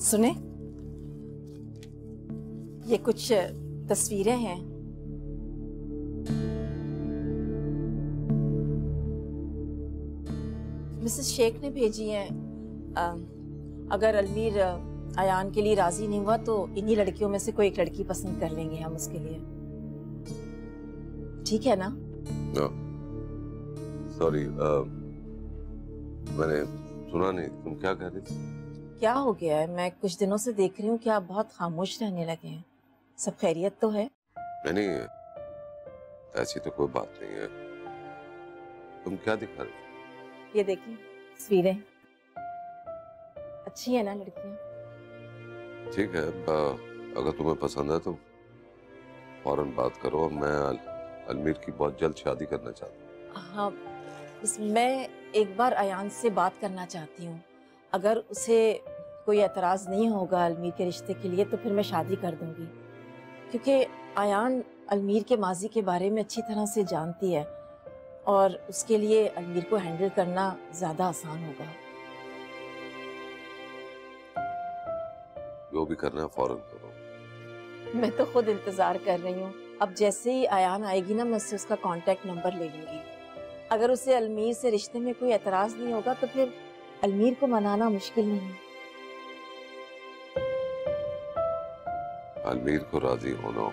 सुने, ये कुछ तस्वीरें हैं। मिसेस शेख ने भेजी हैं। अगर अलमीर अयान के लिए राजी नहीं हुआ तो इन्हीं लड़कियों में से कोई एक लड़की पसंद कर लेंगे हम उसके लिए। ठीक है ना? सॉरी, मैंने सुना नहीं, तुम क्या कह रही थी? क्या हो गया है? मैं कुछ दिनों से देख रही हूँ कि आप बहुत खामोश रहने लगे हैं। सब खैरियत तो है? नहीं, ऐसी तो कोई बात नहीं है। तुम क्या दिखा रही थी? ये देखिए तस्वीरें, अच्छी है ना लड़कियाँ? ठीक है, अगर तुम्हें पसंद है तो फौरन बात करो। मैं अलमीर की बहुत जल्द शादी करना चाहता हूँ। हाँ, बस मैं एक बार अयान से बात करना चाहती हूँ। अगर उसे कोई एतराज़ नहीं होगा अलमीर के रिश्ते के लिए तो फिर मैं शादी कर दूंगी, क्योंकि अयान अलमीर के माजी के बारे में अच्छी तरह से जानती है और उसके लिए अलमीर को हैंडल करना ज़्यादा आसान होगा। जो भी करना है फौरन करो। मैं तो खुद इंतज़ार कर रही हूँ। अब जैसे ही अयान आएगी ना, मैं उससे उसका कांटेक्ट नंबर ले लूँगी। अगर उसे अलमीर से रिश्ते में कोई एतराज़ नहीं होगा तो फिर अलमीर को मनाना मुश्किल नहीं। अलमीर को राजी होना हो।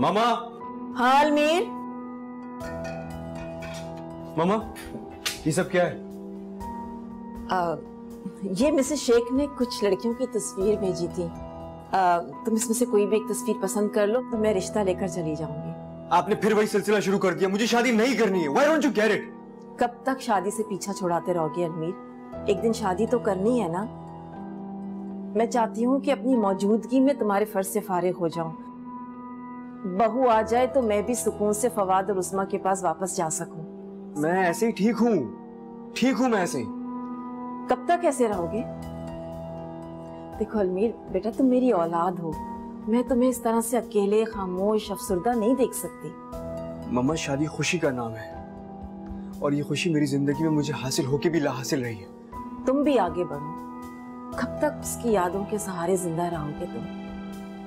मामा। हाँ अलमीर। मामा, ये सब क्या है? ये मिसेस शेख ने कुछ लड़कियों की तस्वीर भेजी थी। तुम इसमें से कोई भी एक तस्वीर पसंद कर लो तो मैं रिश्ता लेकर चली जाऊंगी। आपने फिर वही सिलसिला शुरू कर दिया। मुझे शादी नहीं करनी है। Why don't you get it? कब तक शादी से पीछा छुड़ाते रहोगे अलमीर? एक दिन शादी तो करनी है ना। मैं चाहती हूँ कि अपनी मौजूदगी में तुम्हारे फर्ज से फारिग हो जाऊं। बहू आ जाए तो मैं भी सुकून से फवाद और उस्मा के पास वापस जा सकूं। मैं ऐसे ही ठीक हूँ मैं ऐसे ही। कब तक ऐसे रहोगे? देखो अलमीर बेटा, तुम मेरी औलाद हो। मैं तुम्हें इस तरह से अकेले, खामोश, अफसरदा नहीं देख सकती। मम्मा, शादी खुशी का नाम है और ये खुशी मेरी जिंदगी में मुझे हासिल होके भी लाहासिल रही है। तुम भी आगे बढ़ो। कब तक उसकी यादों के सहारे जिंदा रहोगे तुम?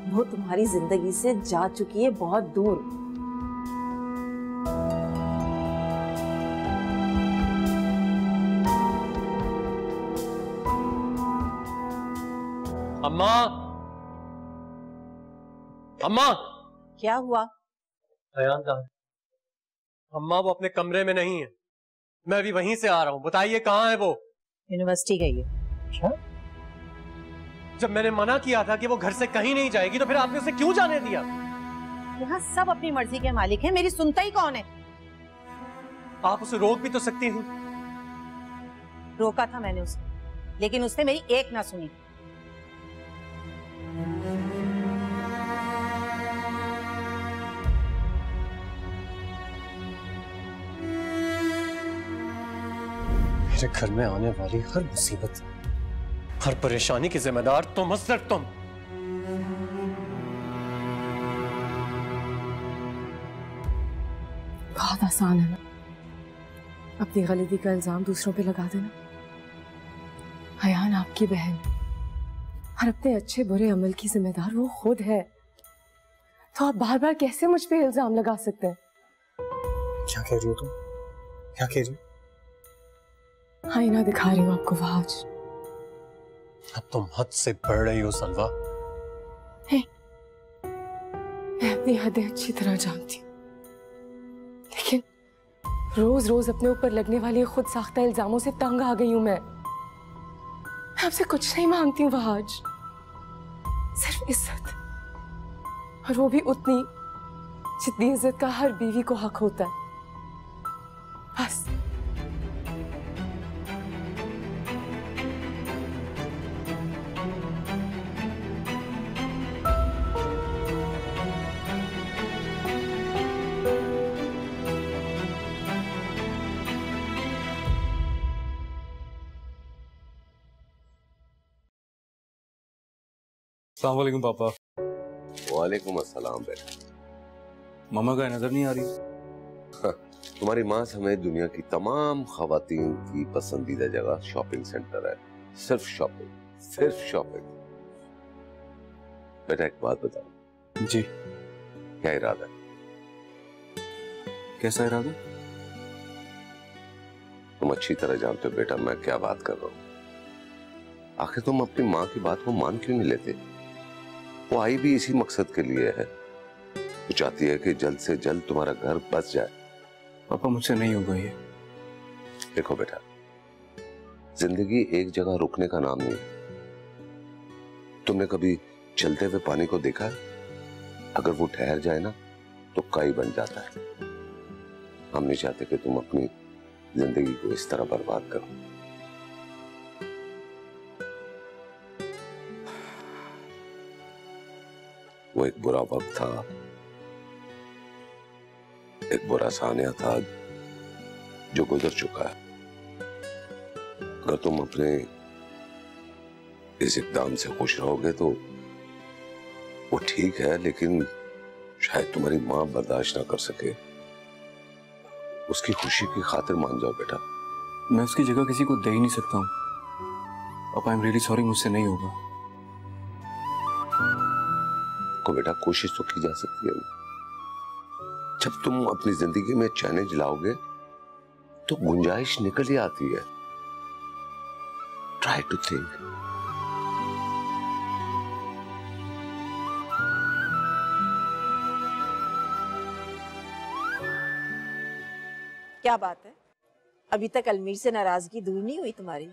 वो तुम्हारी जिंदगी से जा चुकी है बहुत दूर। अम्मा, अम्मा। क्या हुआ? अयान कहाँ है? अम्मा, वो अपने कमरे में नहीं है। मैं अभी वहीं से आ रहा हूँ। बताइए कहाँ है वो? यूनिवर्सिटी गई है। क्या? जब मैंने मना किया था कि वो घर से कहीं नहीं जाएगी तो फिर आपने उसे क्यों जाने दिया? यहाँ सब अपनी मर्जी के मालिक हैं, मेरी सुनता ही कौन है? आप उसे रोक भी तो सकती थी। रोका था मैंने उसे, लेकिन उसने मेरी एक ना सुनी। मेरे घर में आने वाली हर मुसीबत, हर परेशानी की जिम्मेदार तुम, सिर्फ तुम। बहुत आसान है ना अपनी गलती का इल्जाम दूसरों पे लगा देना। अयान आपकी बहन और अपने अच्छे बुरे अमल की जिम्मेदार वो खुद है, तो आप बार बार कैसे मुझ पे इल्जाम लगा सकते हैं? क्या कह रही हो तुम? क्या कह रही हो? आईना दिखा रही हूँ आपको आज। अब तुम हद से बढ़ रही हो सलवा। मैं अपनी हदें अच्छी तरह जानती हूँ, लेकिन रोज रोज अपने ऊपर लगने वाली खुद साख्ता इल्जामों से तंग आ गई हूँ मैं आपसे कुछ नहीं मांगती हूँ आज, सिर्फ इज्जत, और वो भी उतनी जितनी इज्जत का हर बीवी को हक होता है। बस। अस्सलाम वालेकुम पापा। वालेकुम अस्सलाम बेटा। मामा का नजर नहीं आ रही। तुम्हारी माँ समेत दुनिया की तमाम खवातीन की पसंदीदा जगह शॉपिंग सेंटर है। सिर्फ शॉपिंग, सिर्फ शॉपिंग। बेटा एक बात बताओ। जी। क्या इरादा है? कैसा इरादा? तुम अच्छी तरह जानते हो बेटा मैं क्या बात कर रहा हूँ। आखिर तुम अपनी माँ की बात को मान क्यों नहीं लेते? वो आई भी इसी मकसद के लिए है। वो चाहती है कि जल्द से जल्द तुम्हारा घर बस जाए। पापा मुझसे नहीं होगा ये। देखो बेटा, जिंदगी एक जगह रुकने का नाम नहीं है। तुमने कभी चलते हुए पानी को देखा है? अगर वो ठहर जाए ना तो काई बन जाता है। हम नहीं चाहते कि तुम अपनी जिंदगी को इस तरह बर्बाद करो। वो एक बुरा वक्त था, एक बुरा सानिया था जो गुजर चुका है। अगर तुम अपने इस इक़दाम से खुश रहोगे तो वो ठीक है, लेकिन शायद तुम्हारी माँ बर्दाश्त ना कर सके। उसकी खुशी की खातिर मान जाओ बेटा। मैं उसकी जगह किसी को दे ही नहीं सकता हूँ। पापा आई एम रियली सॉरी, मुझसे नहीं होगा। को बेटा कोशिश तो की जा सकती है। जब तुम अपनी जिंदगी में चैलेंज लाओगे तो गुंजाइश निकल ही आती है। Try to think. क्या बात है, अभी तक अलमीर से नाराजगी दूर नहीं हुई तुम्हारी?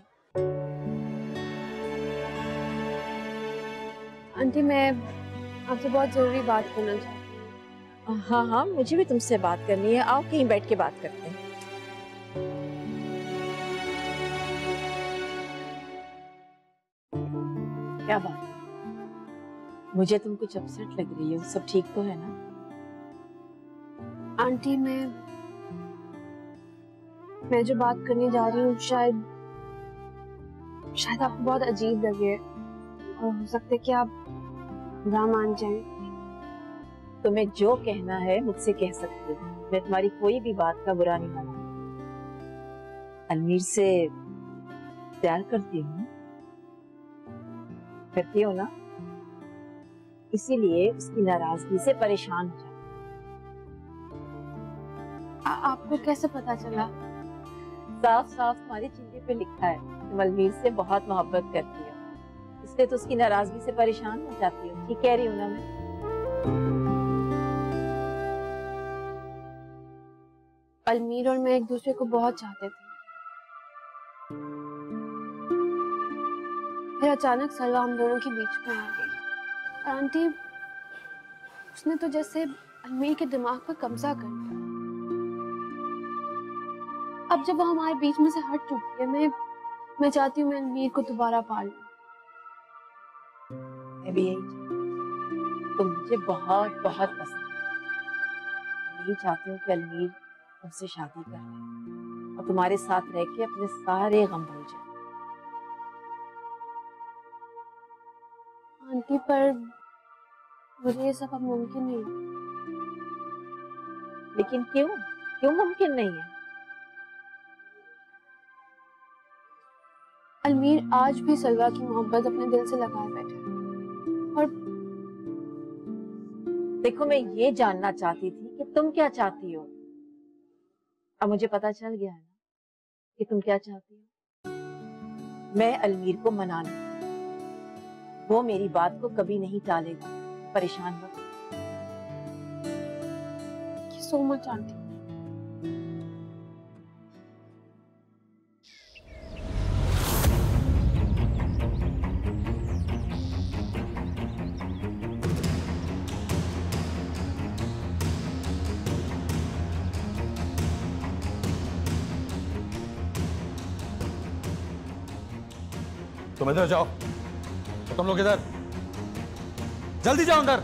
आंटी मैं आपसे बहुत जरूरी बात करना चाहती हूँ। हाँ हाँ, मुझे भी तुमसे बात करनी है। आओ कहीं बैठ के बात करते हैं। क्या बात है? मुझे तुम कुछ अपसेट लग रही हो। सब ठीक तो है ना? आंटी मैं जो बात करने जा रही हूँ शायद आपको बहुत अजीब लगे और हो सकता है कि आप बुरा मान जाएं। तुम्हें जो कहना है मुझसे कह सकती हो। मैं तुम्हारी कोई भी बात का बुरा नहीं मानती। अलमीर से प्यार करती हूँ, करती हो ना? इसीलिए उसकी नाराजगी से परेशान हो जाती। आपको कैसे पता चला? साफ साफ तुम्हारे चेहरे पे लिखा है तुम अलमीर से बहुत मोहब्बत करती हो, इसलिए तो उसकी नाराजगी से परेशान हो जाती हो। ठीक कह रही हूँ ना मैं? अलमीर और मैं एक दूसरे को बहुत चाहते थे, फिर अचानक सलवा हम दोनों के बीच में आ गई। और आंटी उसने तो जैसे अलमीर के दिमाग पर कब्जा कर लिया। अब जब वो हमारे बीच में से हट चुकी है, मैं चाहती हूँ मैं अलमीर को दोबारा पा लूं। मैं भी यही चाहती। तुम मुझे बहुत बहुत पसंद है। यही चाहती हूँ कि अलमीर तुमसे शादी कर ले और तुम्हारे साथ रह के अपने सारे गम भूल जाए। आंटी पर मुझे ये सब अब मुमकिन नहीं। लेकिन क्यों मुमकिन नहीं है? अलमीर आज भी सलवा की मोहब्बत अपने दिल से लगाए बैठे और देखो, मैं ये जानना चाहती थी कि तुम क्या चाहती हो। अब मुझे पता चल गया है ना कि तुम क्या चाहती हो। मैं अलमीर को मना लूं, वो मेरी बात को कभी नहीं टालेगा। परेशान मत। So much aunty. तुम इधर जाओ। तो तुम लोग इधर जल्दी जाओ अंदर,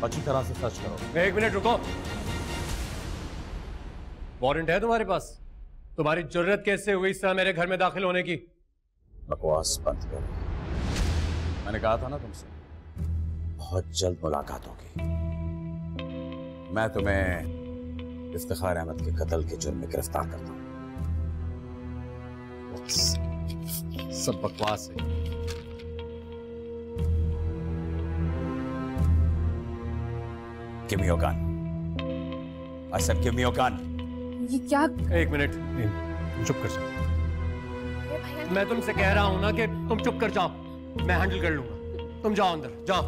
अच्छी तरह से सर्च करो। एक मिनट रुको, वारंट है तुम्हारे पास? तुम्हारी जरूरत कैसे हुई इस तरह मेरे घर में दाखिल होने की? बकवास बंद करो। मैंने कहा था ना तुमसे, बहुत जल्द मुलाकात होगी। मैं तुम्हें इफ्तिखार अहमद के कत्ल के जुर्म में गिरफ्तार करता हूं। सब बकवास है। Give me your gun. I said give me your gun. ये क्या? एक मिनट, चुप कर जाओ। मैं तुमसे कह रहा हूं ना कि तुम चुप कर जाओ, मैं हैंडल कर लूंगा। तुम जाओ अंदर, जाओ।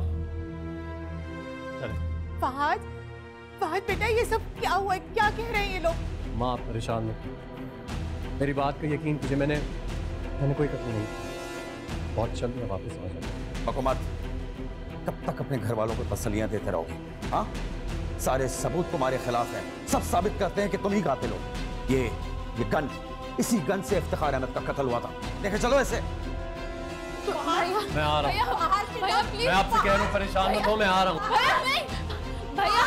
चले। फहद, फहद बेटा ये सब क्या हुआ है? क्या कह रहे हैं ये लोग? माँ आप परेशान मत, मेरी बात का यकीन कीजिए, मैंने कोई कत्ल नहीं किया। बहुत जल्द मैं वापस आ जाऊंगा। हुकूमत, कब तक अपने घर वालों को तसल्लियां देते रहोगे? हाँ, सारे सबूत तुम्हारे खिलाफ हैं, सब साबित करते हैं कि तुम ही कातिल हो। ये गन, इसी गन से इफ्तिखार अहमद का कत्ल हुआ था। लेके चलो ऐसे। मैं आ रहा हूँ, मैं आपसे कह रहा हूँ परेशान मत हो, मैं आ रहा हूँ। भैया,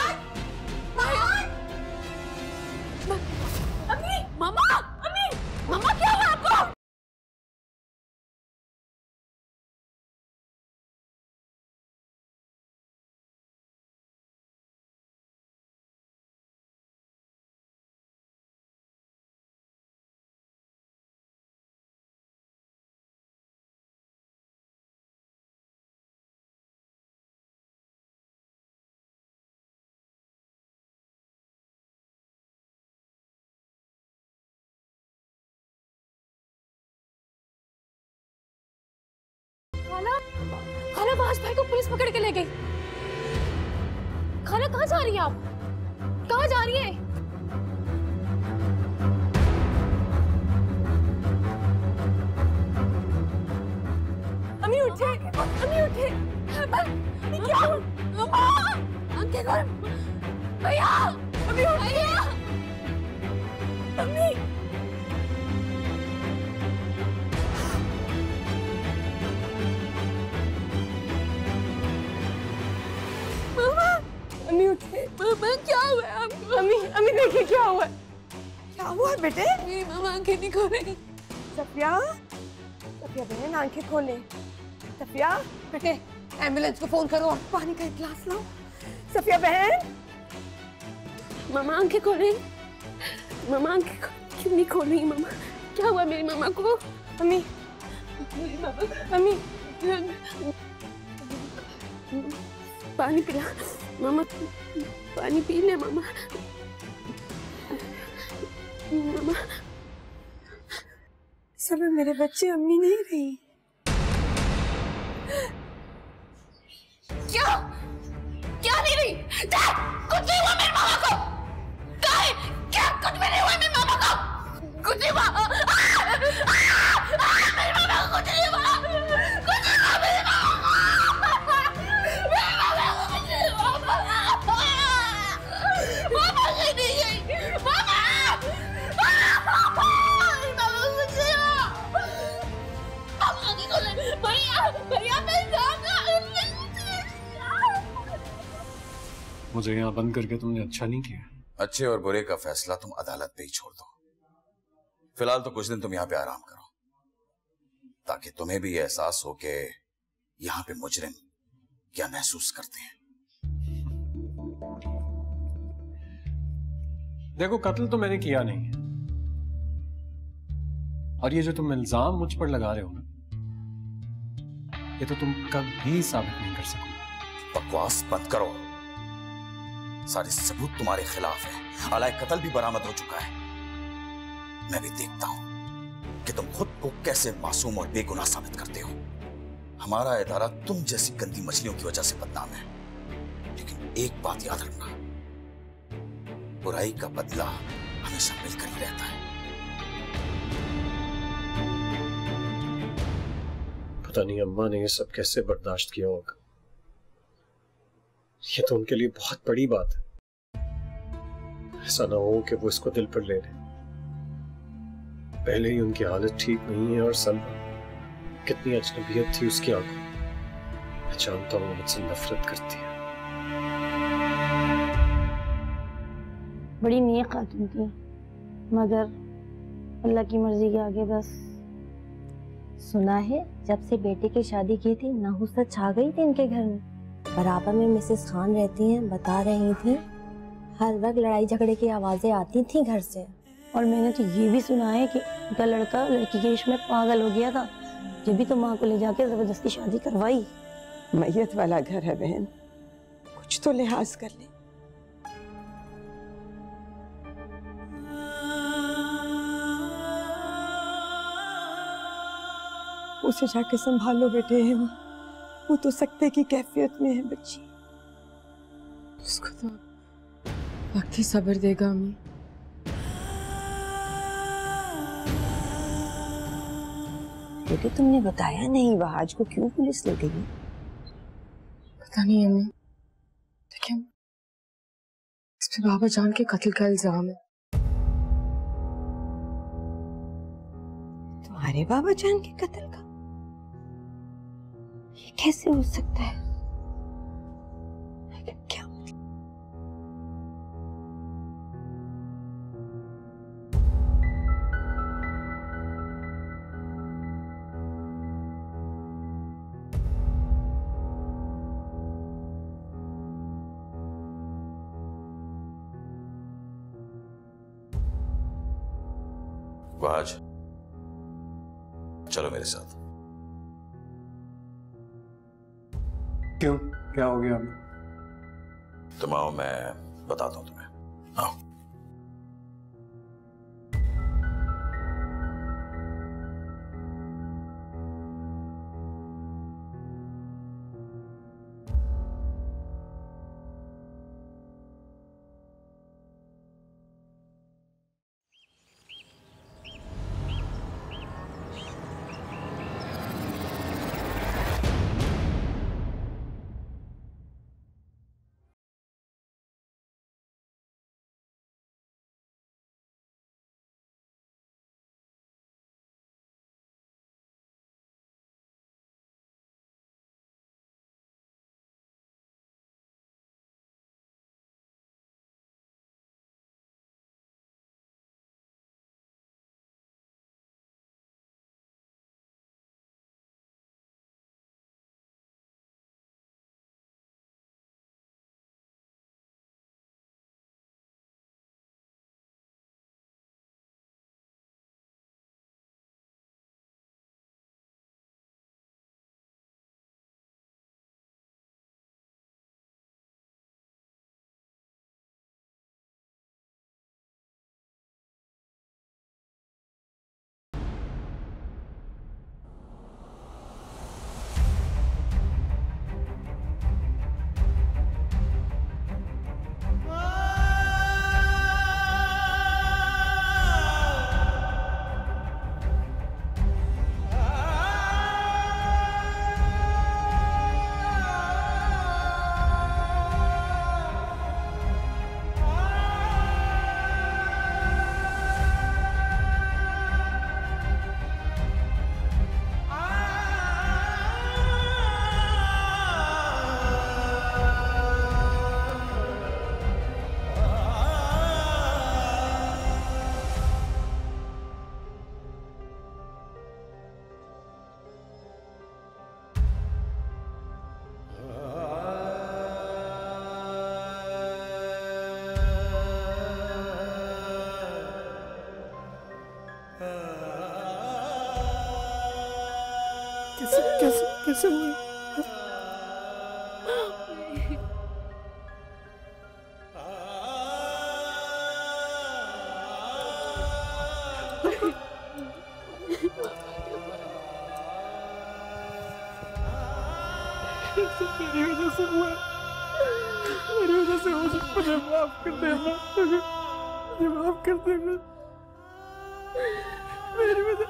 मम्मा, मम्मा क्या हुआ आपको? खाला बाज भाई को पुलिस पकड़ के ले गई। खाला कहाँ जा रही है आप? कहाँ जा रही है? अम्मी उठे, अम्मी उठे। क्या हुआ? आंखें खोल। भैया, अम्मी उठे। अम्मी अम्मी उठे। मामा क्या हुआ है आपको? अम्मी देखिए क्या हुआ है। क्या हुआ बेटे? मेरी मामा आंखें नहीं खोल रही। सफिया, सफिया बहन आंखें खोले। सफिया बेटे एम्बुलेंस को फोन करो। पानी का एक गिलास लाओ। सफिया बहन, मामा आंखें खोले। मामा आंखें क्यों नहीं खोल रही? मामा क्या हुआ मेरी मामा को? अम्मी, मेरी मामा, अम्मी पानी पिला मामा, पानी पी ले मामा। मामा सब मेरे बच्चे, अम्मी नहीं रही। क्या क्या नहीं रही? कुछ नहीं हुआ मेरी मामा को। क्या कुछ भी नहीं हुआ मेरी मामा को? कुछ नहीं हुआ मेरी मामा को, कुछ नहीं हुआ, कुछ नहीं हुआ मेरी मामा को। मामा कहीं नहीं गई। मामा भैया, भैया मुझे यहाँ बंद करके तुमने अच्छा नहीं किया। अच्छे और बुरे का फैसला तुम अदालत पे ही छोड़ दो। फिलहाल तो कुछ दिन तुम यहाँ पे आराम करो, ताकि तुम्हें भी ये एहसास हो कि यहाँ पे मुजरिम क्या महसूस करते हैं। देखो कत्ल तो मैंने किया नहीं है, और ये जो तुम इल्जाम मुझ पर लगा रहे हो ना, ये तो तुम कभी साबित नहीं कर सकोगे। बकवास बंद करो, सारे सबूत तुम्हारे खिलाफ हैं। अलाय कत्ल भी बरामद हो चुका है। मैं भी देखता हूं कि तुम खुद को कैसे मासूम और बेगुनाह साबित करते हो। हमारा इदारा तुम जैसी गंदी मछलियों की वजह से बदनाम है, लेकिन एक बात याद रखना, बुराई का बदला हमेशा मिलकर ही रहता है। पता नहीं अम्मा ने ये सब कैसे बर्दाश्त किया होगा। ये तो उनके लिए बहुत बड़ी बात है। ऐसा ना हो कि वो इसको दिल पर ले लें। पहले ही उनकी हालत ठीक नहीं है, और सलमा कितनी अजनबियत थी उसकी आंखों में। मैं जानता हूँ मुझसे नफरत करती है। बड़ी नेक खातून थी, मगर अल्लाह की मर्जी के आगे बस। सुना है जब से बेटे की शादी की थी नहुसत छा गई थी इनके घर में। बराबर में मिसेस खान रहती हैं, बता रही थी हर वक्त लड़ाई झगड़े की आवाजें आती थी घर से। और मैंने तो ये भी सुना है कि उनका लड़का लड़की के इश्क में पागल हो गया था, जब भी तो माँ को ले जाके जबरदस्ती शादी करवाई। मैयत वाला घर है बहन, कुछ तो लिहाज कर ले। उसे जाके संभालो बेटे, है वो तो सकते की कैफियत में है बच्ची। उसको तो वक्त ही सब्र देगा अम्मी। बेटे तुमने बताया नहीं वहाज को क्यों पुलिस ले गई? पता नहीं अम्मी, लेकिन इस पे बाबा जान के कत्ल का इल्जाम है। तुम्हारे बाबा जान के कत्ल का? ये कैसे हो सकता है? क्या वाज, चलो मेरे साथ। क्यों, क्या हो गया? तुम आओ, मैं बताता हूं तुम्हें। आओ। कैसे हुए? मेरी वजह से हुआ, मेरी वजह से हो सकता, मुझे माफ कर देना, मुझे माफ कर देना, मेरी वजह।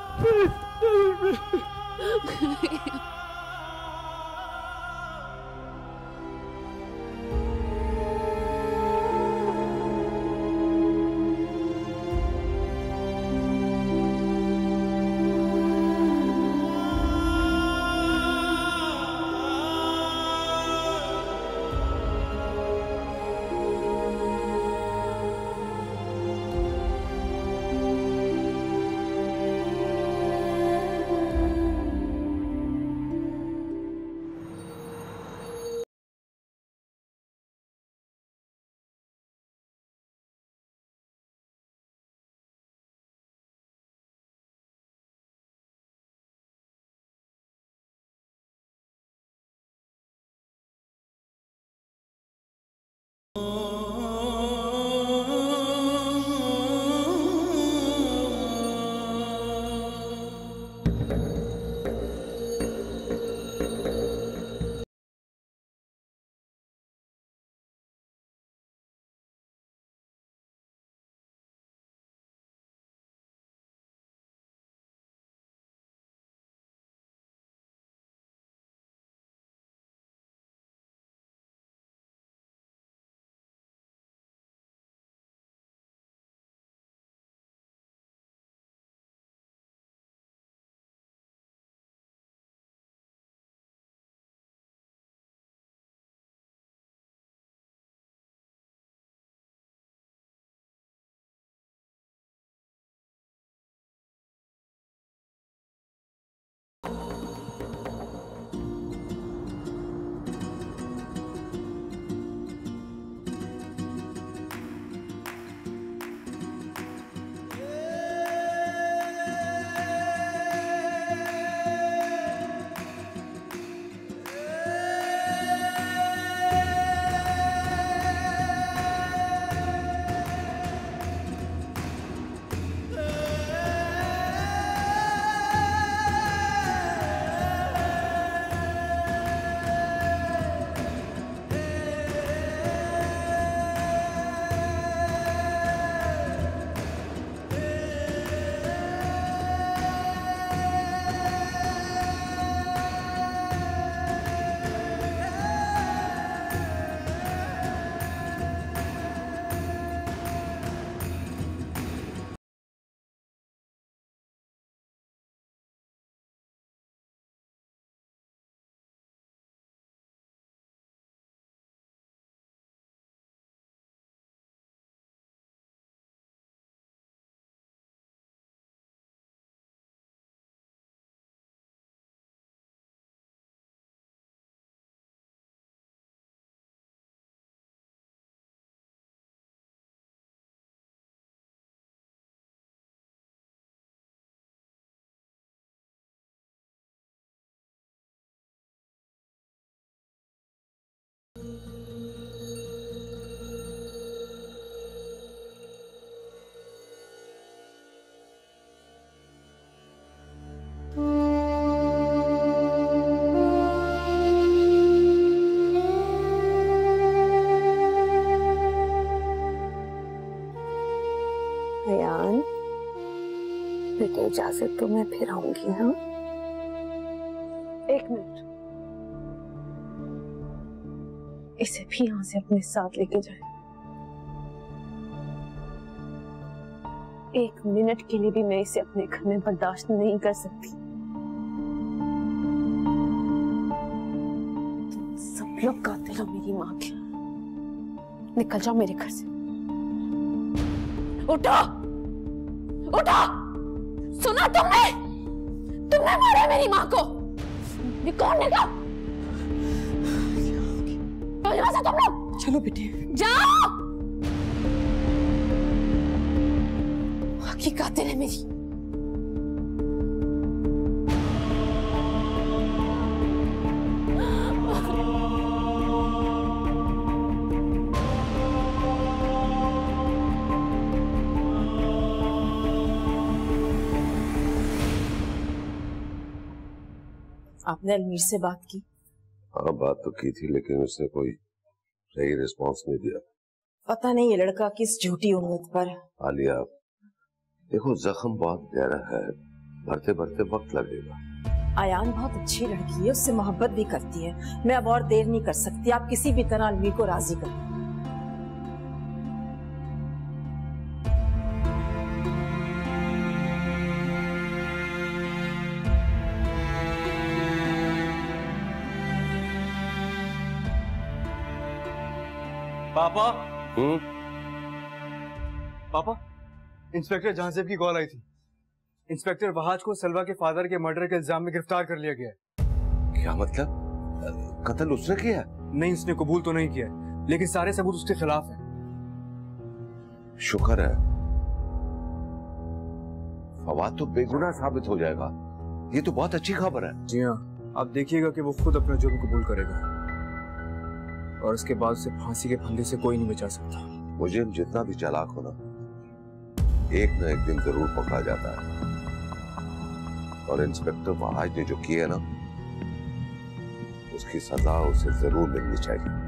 अयान, बेटे इजाजत तो मैं फिर आऊंगी। हाँ, एक मिनट, इसे भी यहाँ से अपने साथ लेके जाए। एक मिनट के लिए भी मैं इसे अपने घर में बर्दाश्त नहीं कर सकती। तुम सब लोग कातिल हो मेरी माँ के। निकल जाओ मेरे घर से। उठो, उठो, सुना तुमने? तुमने मारा मेरी माँ को। ये कौन निकला? यहाँ से तुम लोग चलो बेटे, जाओ। की कातिल है मेरी। आपने अलमीर से बात की? हाँ, बात तो की थी, लेकिन उसने कोई सही रिस्पॉन्स नहीं दिया। पता नहीं ये लड़का किस झूठी उम्मीद पर। आलिया, देखो जख्म बहुत गहरा है, भरते भरते वक्त लगेगा। आयान बहुत अच्छी लड़की है, उससे मोहब्बत भी करती है। मैं अब और देर नहीं कर सकती। आप किसी भी तरह अलमीर को राजी करो। पापा। पापा, इंस्पेक्टर जहांसेब की कॉल आई थी। इंस्पेक्टर वहाज को सलवा के फादर के मर्डर के इल्जाम में गिरफ्तार कर लिया गया है। क्या मतलब? कत्ल उसने किया? नहीं, उसने कबूल तो नहीं किया, लेकिन सारे सबूत उसके खिलाफ हैं। शुक्र है, फवाद तो बेगुनाह साबित हो जाएगा। ये तो बहुत अच्छी खबर है। जी हाँ, आप देखिएगा कि वो खुद अपना जुर्म कबूल करेगा और उसके बाद उसे फांसी के फंदे से कोई नहीं बचा सकता। मुझे जितना भी चालाक हो ना, एक न एक दिन जरूर पकड़ा जाता है। और इंस्पेक्टर वहाज ने जो किया ना, उसकी सजा उसे जरूर मिलनी चाहिए।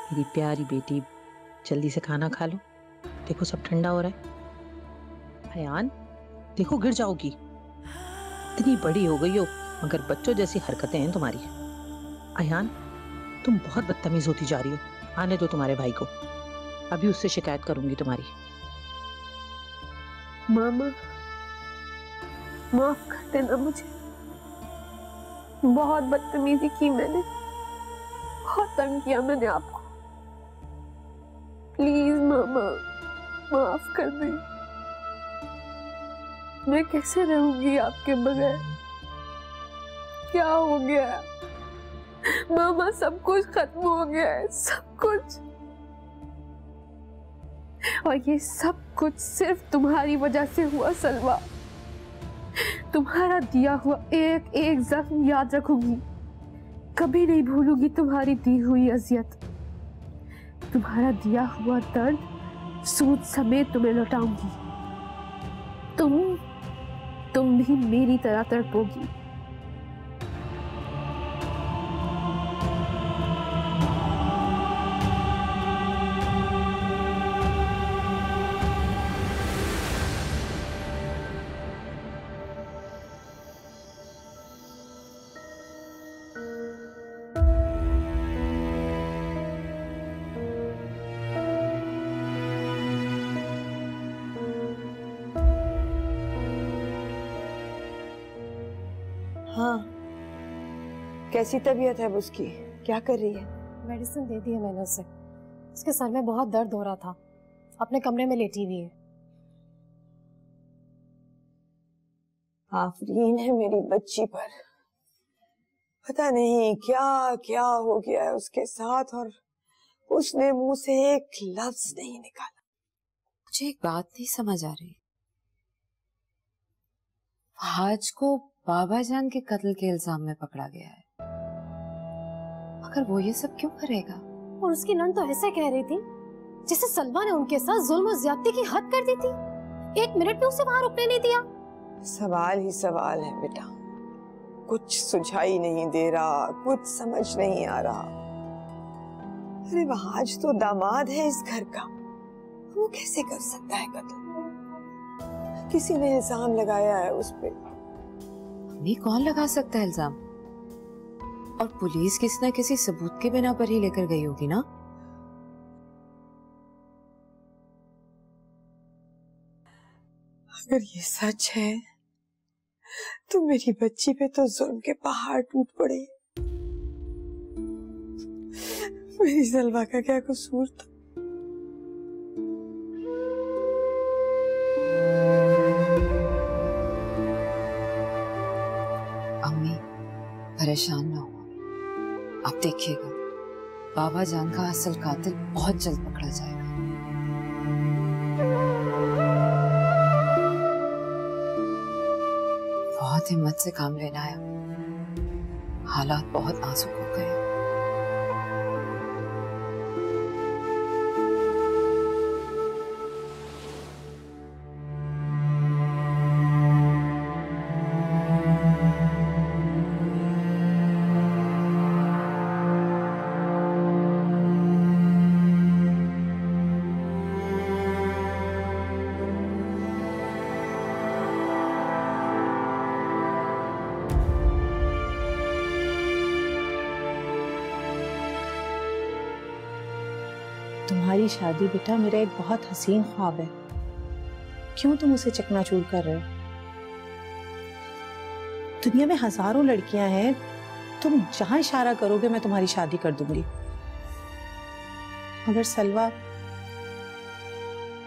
मेरी प्यारी बेटी, जल्दी से खाना खा लो, देखो सब ठंडा हो रहा है। अयान देखो गिर जाओगी, इतनी बड़ी हो गई हो मगर बच्चों जैसी हरकतें हैं तुम्हारी। अयान तुम बहुत बदतमीज होती जा रही हो, आने दो तुम्हारे भाई को, अभी उससे शिकायत करूंगी तुम्हारी। मामा माफ कर देना मुझे, बहुत बदतमीजी की मैंने, बहुत तंग किया मैंने आपको। प्लीज मामा माफ कर दे, मैं कैसे रहूंगी आपके बगैर? क्या हो गया मामा? सब कुछ खत्म हो गया है, सब कुछ, और ये सब कुछ सिर्फ तुम्हारी वजह से हुआ सलवा। तुम्हारा दिया हुआ एक एक जख्म याद रखूंगी, कभी नहीं भूलूंगी तुम्हारी दी हुई अजियत। तुम्हारा दिया हुआ दर्द सूद समेत तुम्हें लौटाऊंगी। तुम भी मेरी तरह तड़पोगी। हाँ, कैसी तबीयत है उसकी? क्या कर रही है? मेडिसिन दे दी है मैंने उसे, उसके सर में बहुत दर्द हो रहा था, अपने कमरे में लेटी हुई है। आफरीन है मेरी बच्ची पर, पता नहीं क्या क्या हो गया है उसके साथ, और उसने मुंह से एक लफ्ज नहीं निकाला। मुझे एक बात नहीं समझ आ रही, आज को बाबा जान के कत्ल के इल्जाम में पकड़ा गया है, मगर वो ये सब क्यों करेगा? और उसकी नंद तो ऐसे कह रही थी जैसे सलवा ने उनके साथ जुल्म और ज्यादती की हद कर दी थी, एक मिनट भी उसे वहां रुकने नहीं दिया। सवाल ही सवाल है बेटा, कुछ सुझाई नहीं दे रहा, कुछ समझ नहीं आ रहा। अरे वहाज तो दामाद है इस घर का, वो कैसे कर सकता है कत्ल? किसी ने इल्जाम लगाया है उस पे। मम्मी कौन लगा सकता है इल्जाम? और पुलिस किसी न किसी सबूत के बिना पर ही लेकर गई होगी ना। अगर ये सच है तो मेरी बच्ची पे तो जुल्म के पहाड़ टूट पड़े। मेरी सलवा का क्या कसूर था? अम्मी परेशान ना हो, आप देखिएगा बाबा जान का असल कातिल बहुत जल्द पकड़ा जाएगा। बहुत हिम्मत से काम लेना है, हालात बहुत नाजुक हो गए। तुम्हारी शादी बेटा मेरा एक बहुत हसीन ख्वाब है, क्यों तुम उसे चकनाचूर कर रहे हो? दुनिया में हजारों लड़कियां हैं, तुम जहां इशारा करोगे मैं तुम्हारी शादी कर दूंगी। मगर सलवा,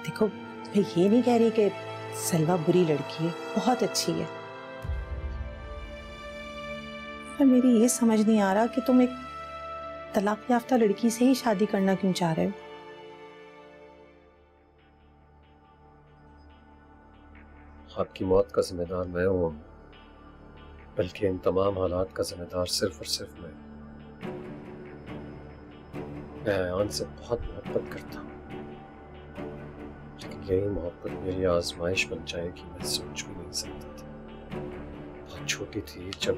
देखो मैं ये नहीं कह रही कि सलवा बुरी लड़की है, बहुत अच्छी है, पर मेरी ये समझ नहीं आ रहा कि तुम एक तलाक याफ्ता लड़की से ही शादी करना क्यों चाह रहे हो। आपकी मौत का जिम्मेदार मैं हूं, बल्कि इन तमाम हालात का जिम्मेदार सिर्फ और सिर्फ मैं अयान से बहुत मोहब्बत करता हूँ, लेकिन यही मोहब्बत मेरी आजमाइश बन जाएगी मैं सोच भी नहीं सकता था। बहुत छोटी थी जब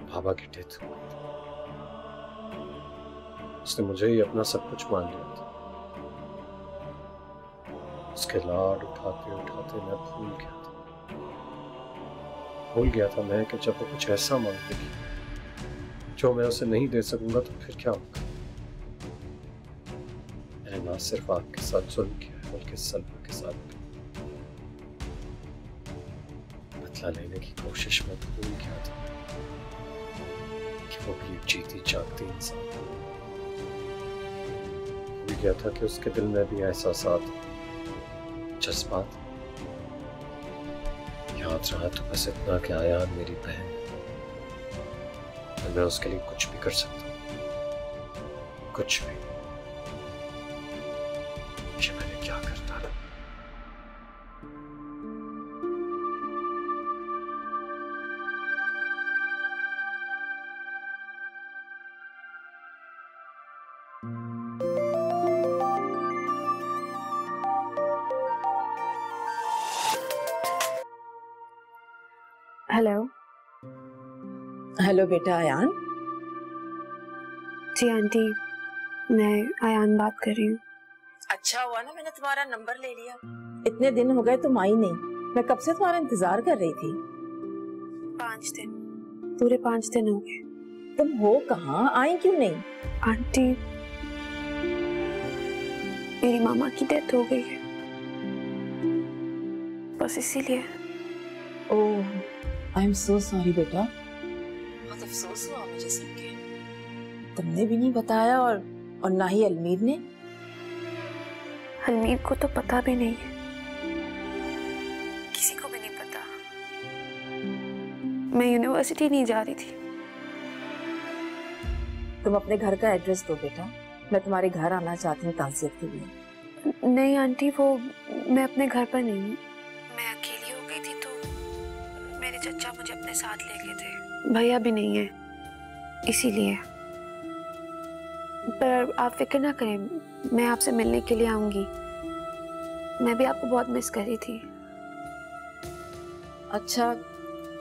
बाबा की डेथ हुई, उसने मुझे ही अपना सब कुछ मान लिया था। उसके लाड उठाते उठाते मैं भूल गया था मैं कि जब वो कुछ ऐसा मांगेगी जो मैं उसे नहीं दे सकूंगा तो फिर क्या होगा। मैंने ना सिर्फ आपके साथ जुल्म किया है बल्कि सलमा के साथ भी। बदला लेने की कोशिश में भूल गया था कि वो भी एक जीती जागती इंसान, भूल गया था कि उसके दिल में भी एहसासात, जज्बात। याद रहा तो बस इतना कि आयान मेरी बहन है, मैं उसके लिए कुछ भी कर सकता हूँ, कुछ भी। ये मैंने क्या कर डाला। हेलो। हेलो बेटा आयान। जी आंटी, मैं आयान बात कर रही हूँ। अच्छा हुआ ना मैंने तुम्हारा नंबर ले लिया, इतने दिन हो गए तुम आई नहीं, मैं कब से तुम्हारा इंतजार कर रही थी। 5 दिन, पूरे 5 दिन हो गए। तुम हो कहाँ, आई क्यों नहीं? आंटी, मेरी मामा की डेथ हो गई है, बस इसीलिए। ओह, आई एम सो सॉरी बेटा, बहुत अफसोस हुआ मुझे सुन के। तुमने भी नहीं बताया और ना ही अलमीर ने। अलमीर को तो पता भी नहीं है, किसी को भी नहीं पता। मैं यूनिवर्सिटी नहीं जा रही थी। तुम अपने घर का एड्रेस दो बेटा, मैं तुम्हारे घर आना चाहती हूँ ताज़ियत के लिए। नहीं आंटी, वो मैं अपने घर पर नहीं हूँ, मैं अकेली हो गई थी तो मेरे चचा मुझे अपने साथ ले गए थे। भैया भी नहीं है इसीलिए। पर आप फिक्र ना करें, मैं आपसे मिलने के लिए आऊंगी। मैं भी आपको बहुत मिस कर रही थी। अच्छा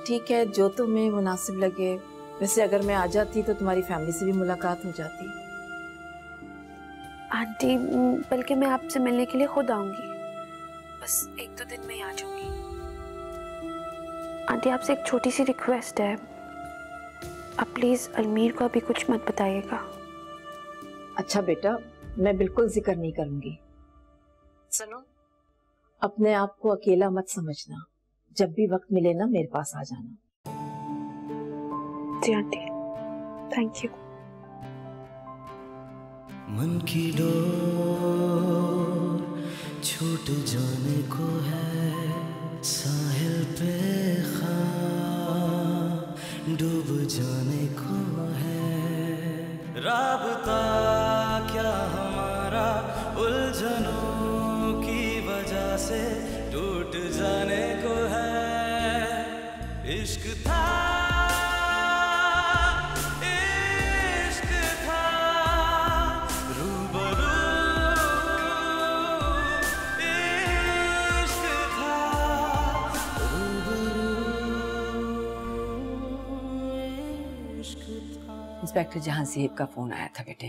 ठीक है, जो तुम्हें मुनासिब लगे। वैसे अगर मैं आ जाती तो तुम्हारी फैमिली से भी मुलाकात हो जाती। आंटी, बल्कि मैं आपसे मिलने के लिए खुद आऊंगी, बस 1-2 दिन में ही आ जाऊंगी। आंटी, आपसे एक छोटी सी रिक्वेस्ट है, आप प्लीज अलमीर को अभी कुछ मत बताइएगा। अच्छा बेटा, मैं बिल्कुल जिक्र नहीं करूंगी। सुनो, अपने आप को अकेला मत समझना, जब भी वक्त मिले ना मेरे पास आ जाना। जी आंटी, थैंक यू। मन की डोर छूट जाने को है, साहिल पे ख्वाब डूब जाने को है। राबता क्या हमारा उलझनों की वजह से टूट जाने को है। इश्क था, इंस्पेक्टर जहांसीब का फोन आया था बेटे,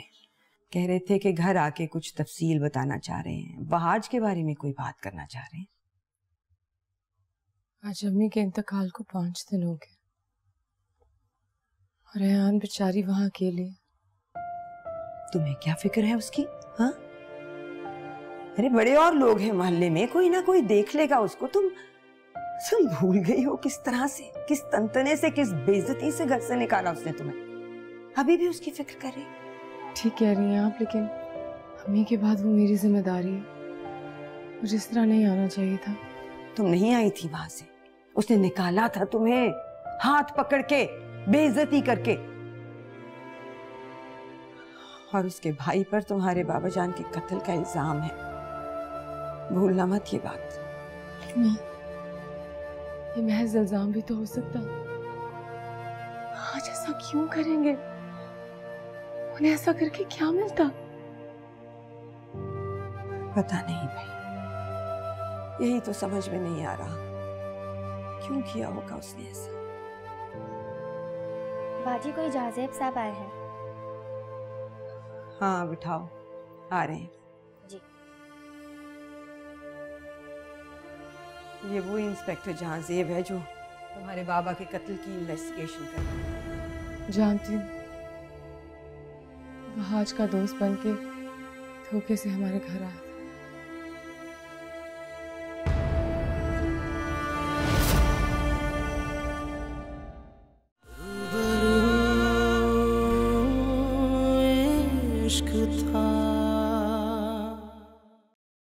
कह रहे थे कि घर आके कुछ तफसील बताना चाह रहे हैं, बहाज के बारे में कोई बात करना चाह रहे हैं। आज अम्मी के इंतकाल को 5 दिन हो गए और रेहान बेचारी वहां अकेली। तुम्हें क्या फिक्र है उसकी? हाँ, अरे बड़े और लोग हैं मोहल्ले में, कोई ना कोई देख लेगा उसको। तुम तुम भूल गई हो किस तरह से, किस तंतने से, किस बेइज्जती से घर से निकाला उसने तुम्हें। अभी भी उसकी फिक्र कर रही। ठीक कह रही हैं आप, लेकिन अम्मी के बाद वो मेरी जिम्मेदारी है। मुझे इस तरह नहीं आना चाहिए था। तुम नहीं आई थी वहां से, उसने निकाला था तुम्हें हाथ पकड़ के, बेइज्जती करके। और उसके भाई पर तुम्हारे बाबा जान के कत्ल का इल्जाम है, भूलना मत ये बात। नहीं, ये महज इल्जाम भी तो हो सकता। आज ऐसा क्यों करेंगे? उन्हें ऐसा करके क्या मिलता? पता नहीं भाई, यही तो समझ में नहीं आ रहा, क्यों किया होगा उसने ऐसा। बाजी कोई जाजेब साहब आए हैं। हाँ बिठाओ, आ रहे हैं जी। ये वो इंस्पेक्टर जहांजेब है जो तुम्हारे बाबा के कत्ल की इन्वेस्टिगेशन कर रहा है। जानती हूँ, वह आज का दोस्त बन के धोखे से हमारे घर आया।